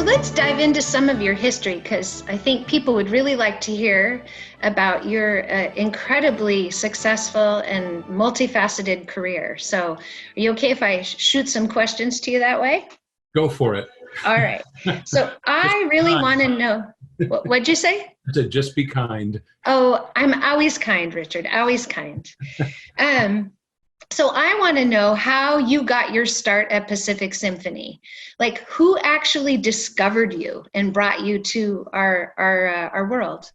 let's dive into some of your history, because I think people would really like to hear about your incredibly successful and multifaceted career. So are you okay if I shoot some questions to you that way? Go for it. All right. So I really want to know, what'd you say? I said, just be kind. Oh, I'm always kind, Richard, always kind. So I want to know how you got your start at Pacific Symphony. Like, who actually discovered you and brought you to our world?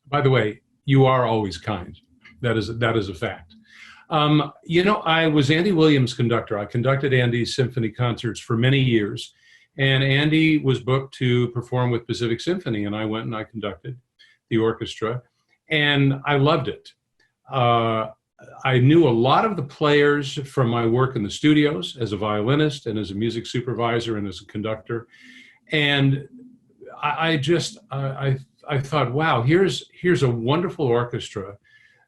By the way, you are always kind. That is a fact. I was Andy Williams' conductor. I conducted Andy's symphony concerts for many years, and Andy was booked to perform with Pacific Symphony, and I went and I conducted the orchestra, and I loved it. I knew a lot of the players from my work in the studios as a violinist and as a music supervisor and as a conductor. And I thought, wow, here's a wonderful orchestra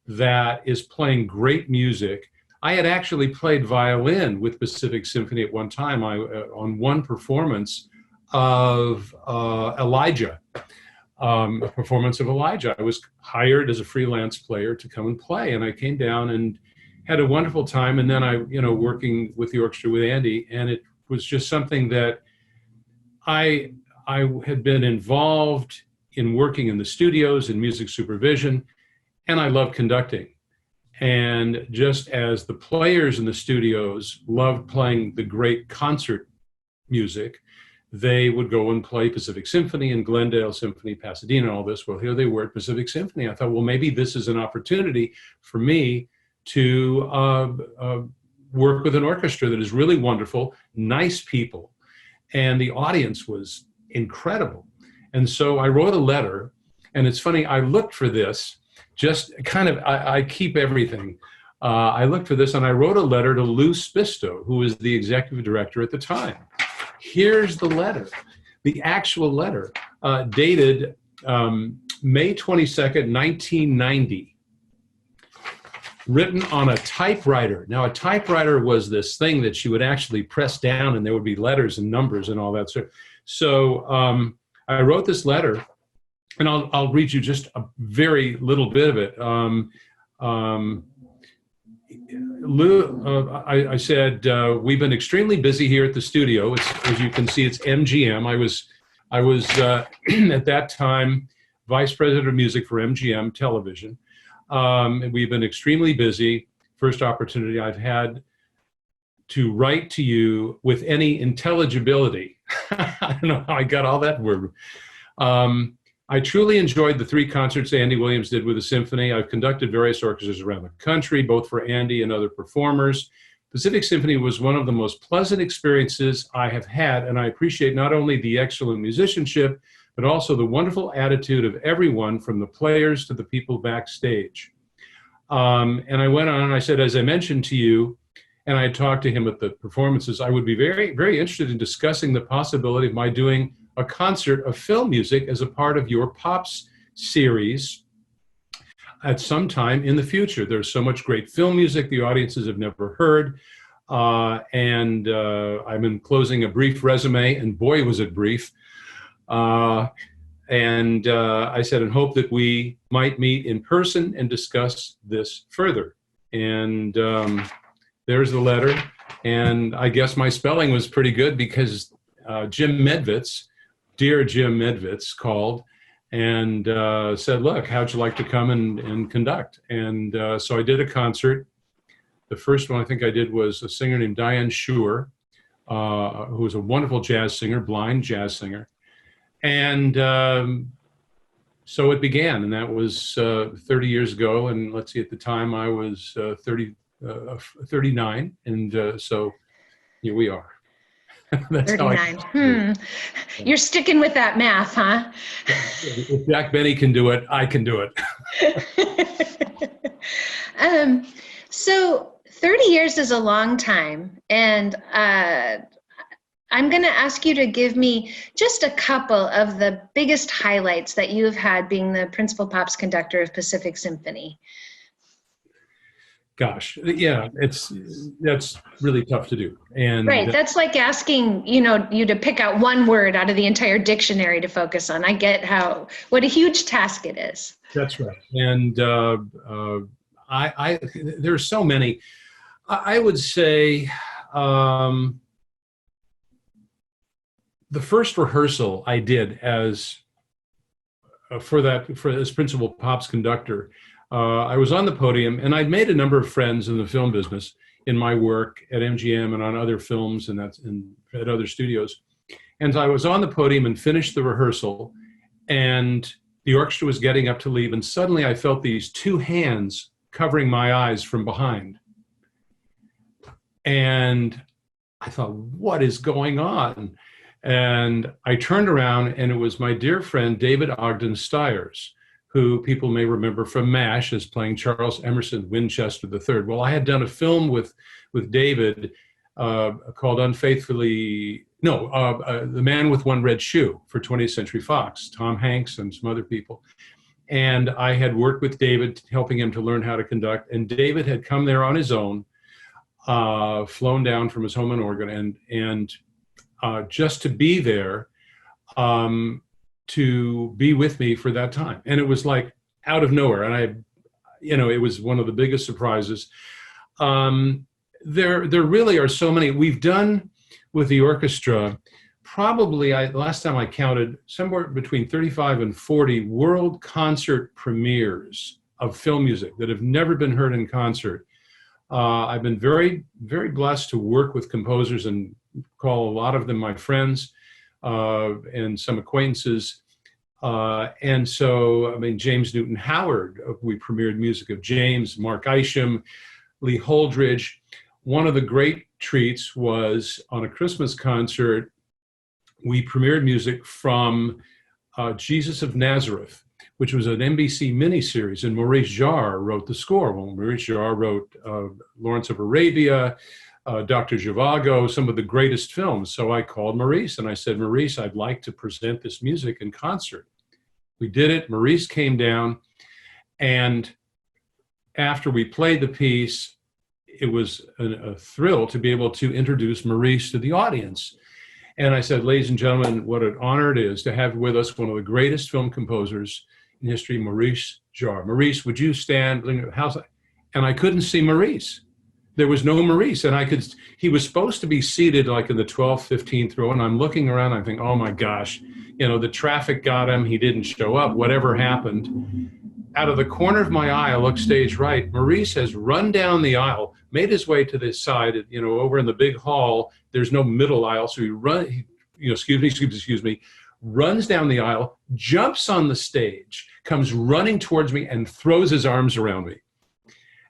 that is playing great music. I had actually played violin with Pacific Symphony at one time. On one performance of Elijah. A performance of Elijah. I was hired as a freelance player to come and play, and I came down and had a wonderful time. And then working with the orchestra with Andy, and it was just something that I had been involved in working in the studios and music supervision, and I loved conducting. And just as the players in the studios loved playing the great concert music, they would go and play Pacific Symphony and Glendale Symphony, Pasadena, and all this. Well, here they were at Pacific Symphony. I thought, well, maybe this is an opportunity for me to work with an orchestra that is really wonderful, nice people, and the audience was incredible. And so I wrote a letter, and it's funny, I looked for this, I keep everything. I looked for this, and I wrote a letter to Lou Spisto, who was the executive director at the time. Here's the letter, the actual letter, dated May 22nd, 1990, written on a typewriter. Now, a typewriter was this thing that you would actually press down, and there would be letters and numbers and all that. So I wrote this letter, and I'll read you just a very little bit of it. Lou, I said, we've been extremely busy here at the studio. As you can see, it's MGM. I was at that time vice president of music for MGM Television. And we've been extremely busy. First opportunity I've had to write to you with any intelligibility. I don't know how I got all that word. I truly enjoyed the 3 concerts Andy Williams did with the symphony. I've conducted various orchestras around the country, both for Andy and other performers. Pacific Symphony was one of the most pleasant experiences I have had, and I appreciate not only the excellent musicianship, but also the wonderful attitude of everyone, from the players to the people backstage. And I went on and I said, as I mentioned to you, and I talked to him at the performances, I would be very, very interested in discussing the possibility of my doing a concert of film music as a part of your Pops series at some time in the future. There's so much great film music the audiences have never heard. And I'm enclosing a brief resume, and boy, was it brief. I said, and hope that we might meet in person and discuss this further. And there's the letter. And I guess my spelling was pretty good, because Jim Medvitz, dear Jim Medvitz, called and said, look, how'd you like to come and conduct? And so I did a concert. The first one I think I did was a singer named Diane Schuer, who was a wonderful jazz singer, blind jazz singer. And so it began, and that was 30 years ago. And let's see, at the time I was 39. And so here we are. That's 39. You're sticking with that math, huh? If Jack Benny can do it, I can do it. So 30 years is a long time. And I'm going to ask you to give me just a couple of the biggest highlights that you've had being the principal Pops conductor of Pacific Symphony. Gosh, yeah, that's really tough to do. Right. And That's like asking, you to pick out one word out of the entire dictionary to focus on. I get what a huge task it is. that's right. And there's so many. I would say the first rehearsal I did as principal Pop's conductor, I was on the podium, and I'd made a number of friends in the film business in my work at MGM and on other films and at other studios. And I was on the podium and finished the rehearsal, and the orchestra was getting up to leave, and suddenly I felt these two hands covering my eyes from behind. And I thought, what is going on? And I turned around, and it was my dear friend, David Ogden Stiers, who people may remember from MASH as playing Charles Emerson Winchester III. Well, I had done a film with David called The Man with One Red Shoe for 20th Century Fox, Tom Hanks and some other people. And I had worked with David, helping him to learn how to conduct. And David had come there on his own, flown down from his home in Oregon, and just to be there, to be with me for that time. And it was like out of nowhere. And it was one of the biggest surprises. There really are so many. We've done with the orchestra, probably, last time I counted, somewhere between 35 and 40 world concert premieres of film music that have never been heard in concert. I've been very, very blessed to work with composers and call a lot of them my friends and some acquaintances. And so, James Newton Howard, we premiered music of James, Mark Isham, Lee Holdridge. One of the great treats was on a Christmas concert, we premiered music from Jesus of Nazareth, which was an NBC miniseries, and Maurice Jarre wrote the score. Well, Maurice Jarre wrote Lawrence of Arabia, Dr. Zhivago, some of the greatest films. So I called Maurice and I said, Maurice, I'd like to present this music in concert. We did it. Maurice came down, and after we played the piece, it was a thrill to be able to introduce Maurice to the audience. And I said, ladies and gentlemen, what an honor it is to have with us one of the greatest film composers in history, Maurice Jarre. Maurice, would you stand? And I couldn't see Maurice. There was no Maurice. And he was supposed to be seated like in the 12th, 15th row. And I'm looking around, I think, oh my gosh, the traffic got him. He didn't show up, whatever happened. Out of the corner of my eye, I look stage right. Maurice has run down the aisle, made his way to this side, over in the big hall. There's no middle aisle. So excuse me, runs down the aisle, jumps on the stage, comes running towards me and throws his arms around me.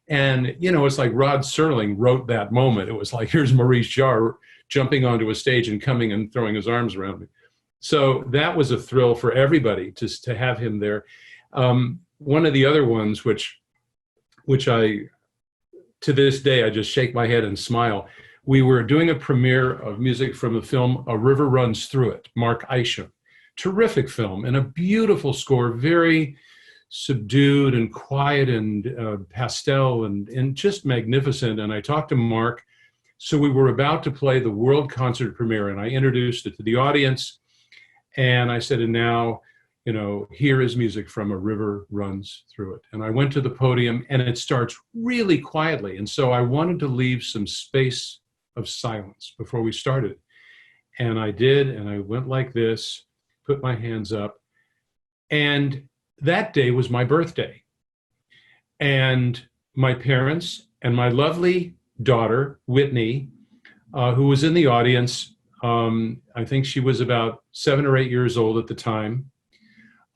And, it's like Rod Serling wrote that moment. It was like, here's Maurice Jarre jumping onto a stage and coming and throwing his arms around me. So that was a thrill for everybody to have him there. One of the other ones, which I, to this day, I just shake my head and smile. We were doing a premiere of music from the film A River Runs Through It, Mark Isham. Terrific film and a beautiful score, very subdued and quiet and pastel and just magnificent. And I talked to Mark. So we were about to play the world concert premiere, and I introduced it to the audience. And I said, and now, here is music from A River Runs Through It. And I went to the podium, and it starts really quietly. And so I wanted to leave some space of silence before we started. And I did, and I went like this, put my hands up. And that day was my birthday. And my parents and my lovely daughter, Whitney, who was in the audience, I think she was about 7 or 8 years old at the time.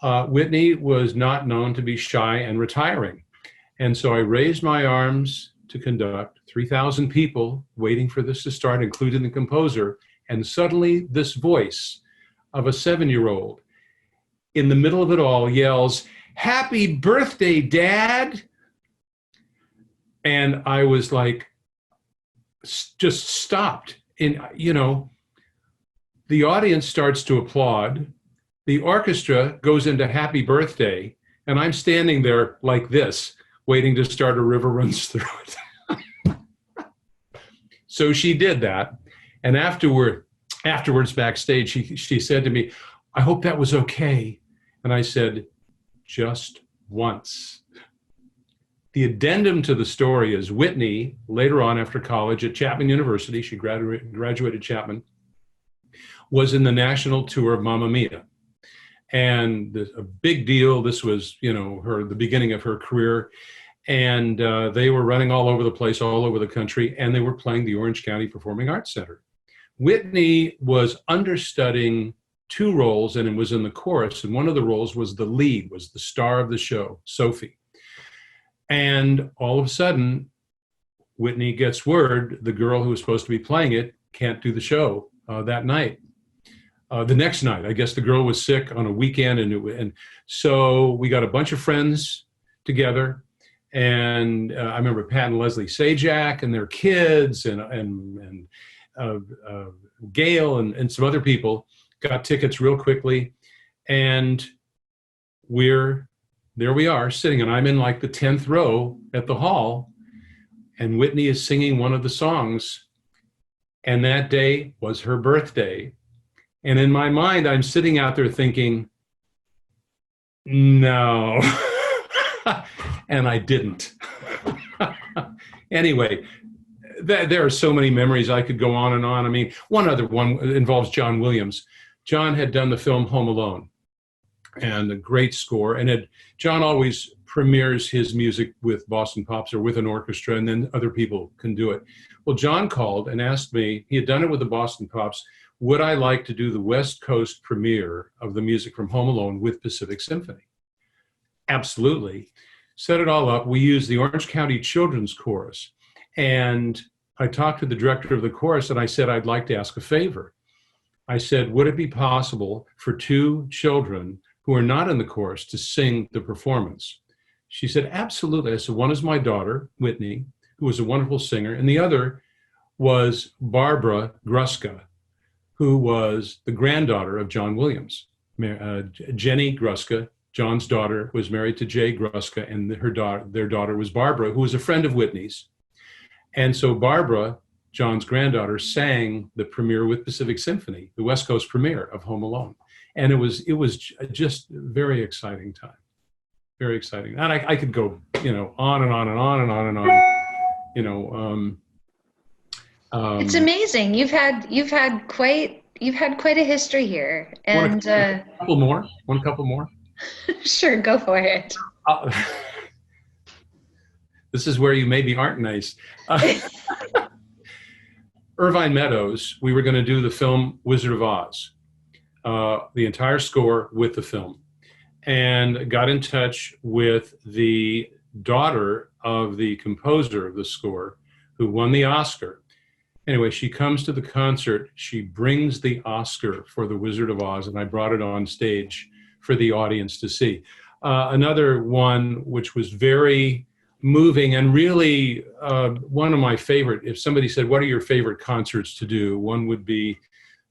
Whitney was not known to be shy and retiring. And so I raised my arms to conduct, 3,000 people waiting for this to start, including the composer. And suddenly this voice of a 7-year-old in the middle of it all yells, "Happy birthday, Dad." And I was like, just stopped. And, the audience starts to applaud. The orchestra goes into happy birthday, and I'm standing there like this, waiting to start A River Runs Through It. So she did that. And afterwards backstage, she said to me, I hope that was okay. And I said, just once. The addendum to the story is Whitney, later on after college at Chapman University, she graduated Chapman, was in the national tour of Mamma Mia. And a big deal. This was, the beginning of her career. And they were running all over the place, all over the country, and they were playing the Orange County Performing Arts Center. Whitney was understudying 2 roles, and it was in the chorus. And one of the roles was the lead, was the star of the show, Sophie. And all of a sudden, Whitney gets word the girl who was supposed to be playing it can't do the show that night. The next night, I guess the girl was sick on a weekend, and so we got a bunch of friends together, and I remember Pat and Leslie Sajak and their kids, and Gail and some other people got tickets real quickly, and there we are sitting, and I'm in like the 10th row at the hall, and Whitney is singing one of the songs, and that day was her birthday. And in my mind, I'm sitting out there thinking, no. And I didn't. Anyway, there are so many memories. I could go on and on. I mean, one other one involves John Williams. John had done the film Home Alone, and a great score. And John always premieres his music with Boston Pops or with an orchestra, and then other people can do it. Well, John called and asked me, he had done it with the Boston Pops, would I like to do the West Coast premiere of the music from Home Alone with Pacific Symphony? Absolutely. Set it all up. We used the Orange County Children's Chorus. And I talked to the director of the chorus, and I said, I'd like to ask a favor. I said, would it be possible for 2 children who are not in the chorus to sing the performance? She said, absolutely. I said, one is my daughter, Whitney, who was a wonderful singer, and the other was Barbara Gruska, who was the granddaughter of John Williams. Jenny Gruska, John's daughter, was married to Jay Gruska, and their daughter was Barbara, who was a friend of Whitney's. And so Barbara, John's granddaughter, sang the premiere with Pacific Symphony, the West Coast premiere of Home Alone. And it was just a very exciting time. Very exciting. And I could go, on and on and on and on and on, it's amazing. You've had quite a history here. And one couple more. Sure, go for it. This is where you maybe aren't nice. Irvine Meadows, we were going to do the film Wizard of Oz, the entire score with the film, and got in touch with the daughter of the composer of the score who won the Oscar. Anyway, she comes to the concert, she brings the Oscar for the Wizard of Oz, and I brought it on stage for the audience to see. Another one which was very moving and really one of my favorite, if somebody said, what are your favorite concerts to do? One would be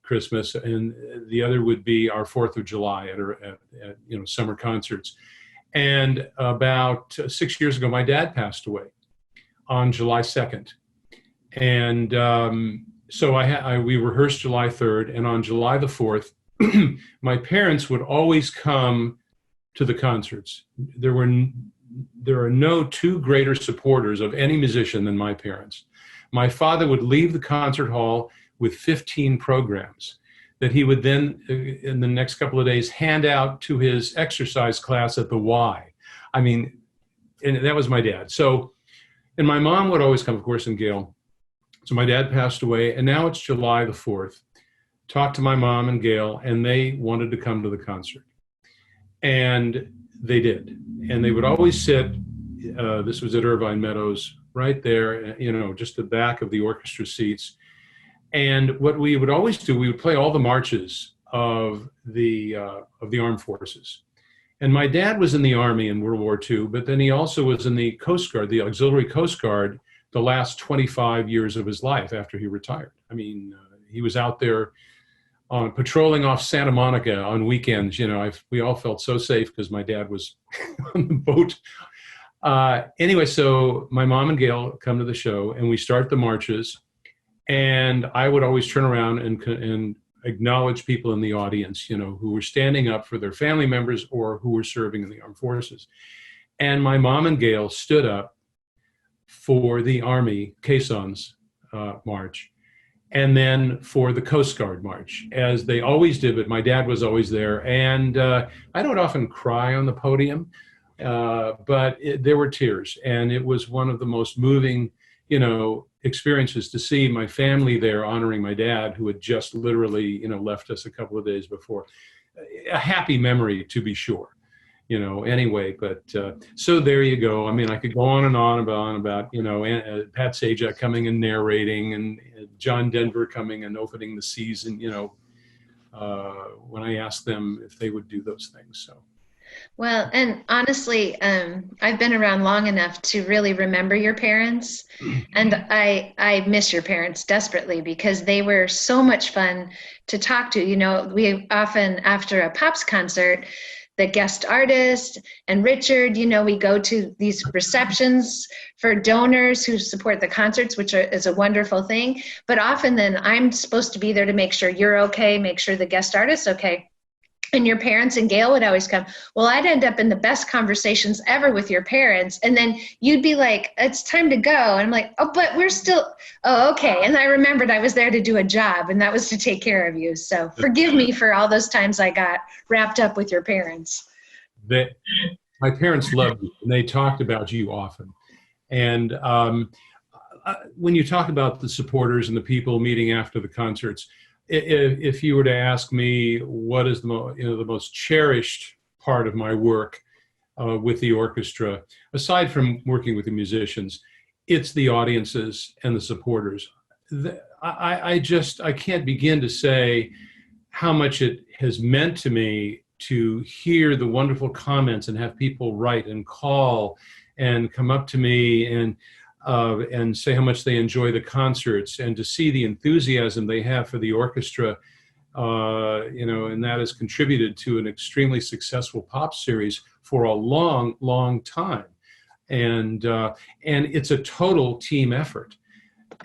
Christmas, and the other would be our 4th of July at summer concerts. And about 6 years ago, my dad passed away on July 2nd. And so we rehearsed July 3rd, and on July the 4th, my parents would always come to the concerts. There are no 2 greater supporters of any musician than my parents. My father would leave the concert hall with 15 programs that he would then, in the next couple of days, hand out to his exercise class at the Y. I mean, and that was my dad. So, and my mom would always come, of course, and Gail. So my dad passed away, and now it's July the 4th. Talked to my mom and Gail, and they wanted to come to the concert. And they did. And they would always sit, this was at Irvine Meadows, right there, just the back of the orchestra seats. And what we would always do, we would play all the marches of the armed forces. And my dad was in the Army in World War II, but then he also was in the Coast Guard, the Auxiliary Coast Guard, the last 25 years of his life after he retired. I mean, he was out there patrolling off Santa Monica on weekends. We all felt so safe because my dad was on the boat. Anyway, so my mom and Gail come to the show, and we start the marches. And I would always turn around and acknowledge people in the audience, who were standing up for their family members or who were serving in the armed forces. And my mom and Gail stood up for the Army caissons march, and then for the Coast Guard march, as they always did. But my dad was always there, and I don't often cry on the podium, but there were tears, and it was one of the most moving, experiences to see my family there honoring my dad, who had just literally, left us a couple of days before. A happy memory, to be sure. Anyway, but so there you go. I mean, I could go on and on about Pat Sajak coming and narrating, and John Denver coming and opening the season, when I asked them if they would do those things. So. Well, and honestly, I've been around long enough to really remember your parents, and I miss your parents desperately, because they were so much fun to talk to. We often, after a Pops concert, the guest artist and Richard, we go to these receptions for donors who support the concerts, which is a wonderful thing. But often then I'm supposed to be there to make sure you're okay, make sure the guest artist's okay. And your parents and Gail would always come. Well, I'd end up in the best conversations ever with your parents. And then you'd be like, it's time to go. And I'm like, oh, but we're still, oh, okay. And I remembered I was there to do a job, and that was to take care of you. So forgive me for all those times I got wrapped up with your parents. My parents loved you, and they talked about you often. And when you talk about the supporters and the people meeting after the concerts, if you were to ask me what is the most cherished part of my work with the orchestra, aside from working with the musicians, it's the audiences and the supporters. I can't begin to say how much it has meant to me to hear the wonderful comments and have people write and call and come up to me and say how much they enjoy the concerts, and to see the enthusiasm they have for the orchestra, and that has contributed to an extremely successful pop series for a long, long time. And it's a total team effort.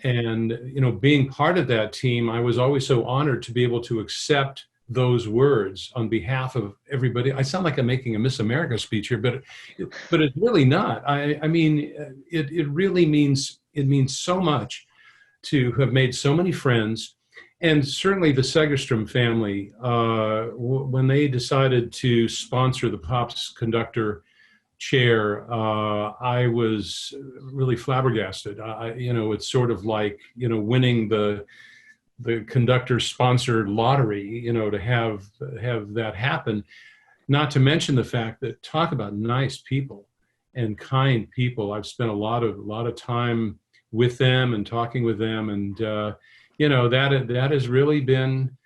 And, being part of that team, I was always so honored to be able to accept those words on behalf of everybody. I sound like I'm making a Miss America speech here, but it's really not. I mean, it really means so much to have made so many friends, and certainly the Segerstrom family. When they decided to sponsor the Pops conductor chair, I was really flabbergasted. It's sort of like winning the conductor sponsored lottery, to have that happen. Not to mention the fact that, talk about nice people and kind people. I've spent a lot of time with them and talking with them, and that has really been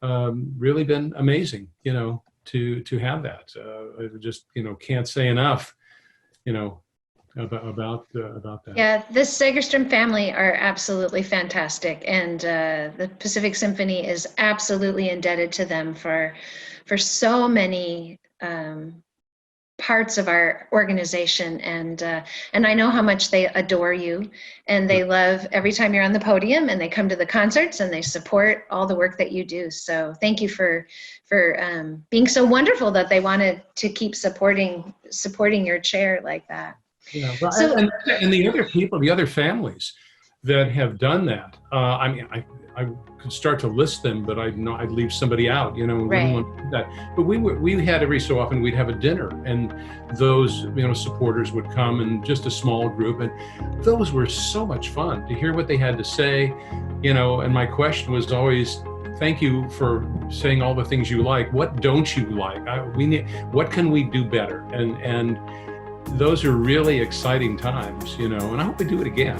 amazing. To have that. I just can't say enough. About that. Yeah, the Segerstrom family are absolutely fantastic, and the Pacific Symphony is absolutely indebted to them for so many parts of our organization, and I know how much they adore you, and they love every time you're on the podium, and they come to the concerts, and they support all the work that you do. So thank you for being so wonderful that they wanted to keep supporting your chair like that. And the other people, the other families that have done that. I mean, I could start to list them, but I'd leave somebody out. We wouldn't want to do that. But we had every so often we'd have a dinner, and those supporters would come, and just a small group, and those were so much fun to hear what they had to say. And my question was always, thank you for saying all the things you like. What don't you like? What can we do better? And those are really exciting times, and I hope we do it again,